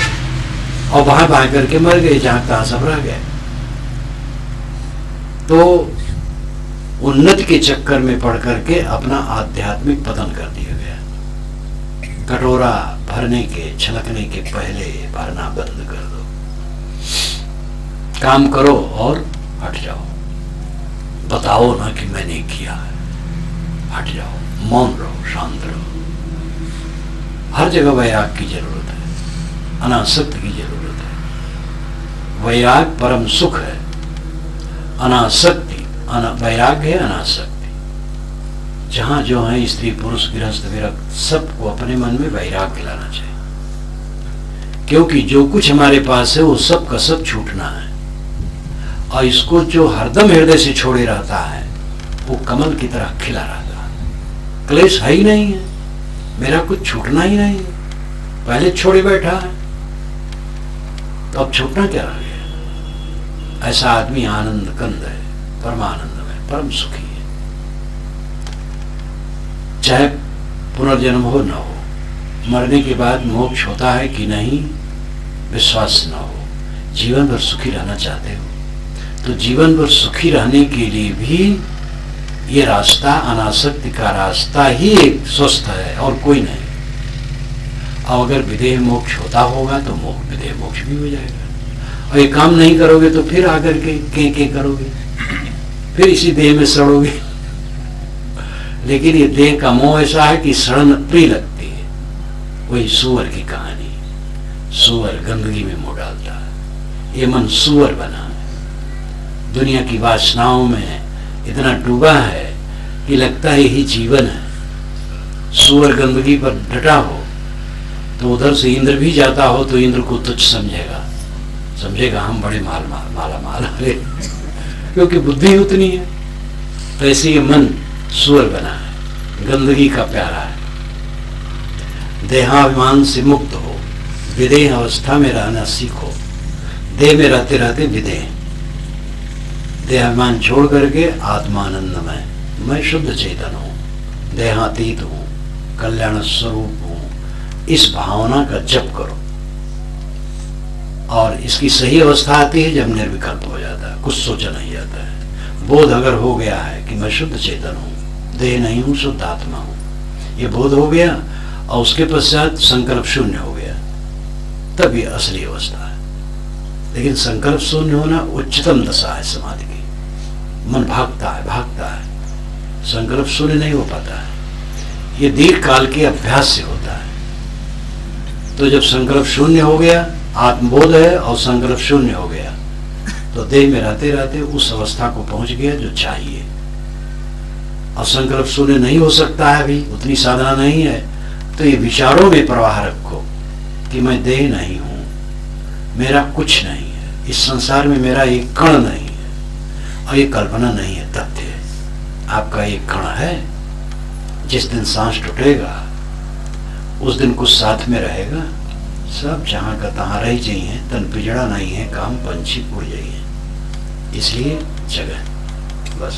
और वहां बाएं करके मर गए, जहां तहां सब रह गए। तो उन्नति के चक्कर में पड़ करके अपना आध्यात्मिक पतन कर दिया गया। कटोरा भरने के छलकने के पहले भरना बंद कर दो। काम करो और हट जाओ, बताओ ना कि मैंने किया है, हट जाओ, मौन रहो, शांत रहो। हर जगह वैराग की जरूरत है, अनासक्ति की जरूरत है। वैराग परम सुख है, अनासक्ति वैराग्य है, अनासक्ति। जहां जो है स्त्री पुरुष गृहस्थ विरक्त, सबको अपने मन में वैराग्य लाना चाहिए, क्योंकि जो कुछ हमारे पास है वो सब का सब छूटना है, और इसको जो हरदम हृदय से छोड़े रहता है वो कमल की तरह खिला रहता है। क्लेश है ही नहीं है, मेरा कुछ छूटना ही नहीं है, पहले छोड़े बैठा है, तो अब छूटना क्या रह गया। ऐसा आदमी आनंद कंद है, परमानंद में परम सुखी है। चाहे पुनर्जन्म हो न हो, मरने के बाद मोक्ष होता है कि नहीं विश्वास न हो, जीवन भर सुखी रहना चाहते हो तो जीवन भर सुखी रहने के लिए भी ये रास्ता, अनासक्ति का रास्ता ही एक स्वस्थ है और कोई नहीं। और अगर विदेह मोक्ष होता होगा तो विदेह मोक्ष भी हो जाएगा। और ये काम नहीं करोगे तो फिर आकर के करोगे, फिर इसी देह में सड़ोगे। लेकिन ये देह का मोह ऐसा है कि सड़न प्रिय लगती है। वही सुअर की कहानी, सुअर गंदगी में मुंह डालता है, ये मन सुअर बना है, दुनिया की वासनाओं में इतना डूबा है कि लगता है यही जीवन है। सुअर गंदगी पर डटा हो तो उधर से इंद्र भी जाता हो तो इंद्र को तुच्छ समझेगा हम बड़े माला माल है, क्योंकि बुद्धि उतनी है। तो ऐसे ये मन सुअर बना है, गंदगी का प्यारा है। देहाभिमान से मुक्त हो, विदेह अवस्था में रहना सीखो। देह में रहते रहते विदेह, देहाभिमान छोड़ करके आत्मानंदमय, मैं शुद्ध चेतन हूं, देहातीत हूं, कल्याण स्वरूप हूं, इस भावना का जप करो। और इसकी सही अवस्था आती है जब निर्विकल्प हो जाता है, कुछ सोचा नहीं जाता है। बोध अगर हो गया है कि मैं शुद्ध चेतन हूं, देह नहीं हूं, शुद्ध आत्मा हूं, ये बोध हो गया और उसके पश्चात संकल्प शून्य हो गया, तब ये असली अवस्था है। लेकिन संकल्प शून्य होना उच्चतम दशा है समाधि की। मन भागता है, संकल्प शून्य नहीं हो पाता है। ये दीर्घ काल के अभ्यास से होता है। तो जब संकल्प शून्य हो गया, आत्मबोध है और संकल्प शून्य हो गया, तो देह में रहते रहते उस अवस्था को पहुंच गया जो चाहिए। और संकल्प शून्य नहीं हो सकता है, अभी उतनी साधना नहीं है, तो ये विचारों में प्रवाह रखो कि मैं देह नहीं हूं, मेरा कुछ नहीं है, इस संसार में मेरा एक कण नहीं है, और ये कल्पना नहीं है, तथ्य है। आपका एक कण है, जिस दिन सांस टूटेगा उस दिन कुछ साथ में रहेगा, सब जहां का तहां रह जाइए, तन पिजड़ा नहीं है, काम पंछी उड़ जाइए। इसलिए जगह बस।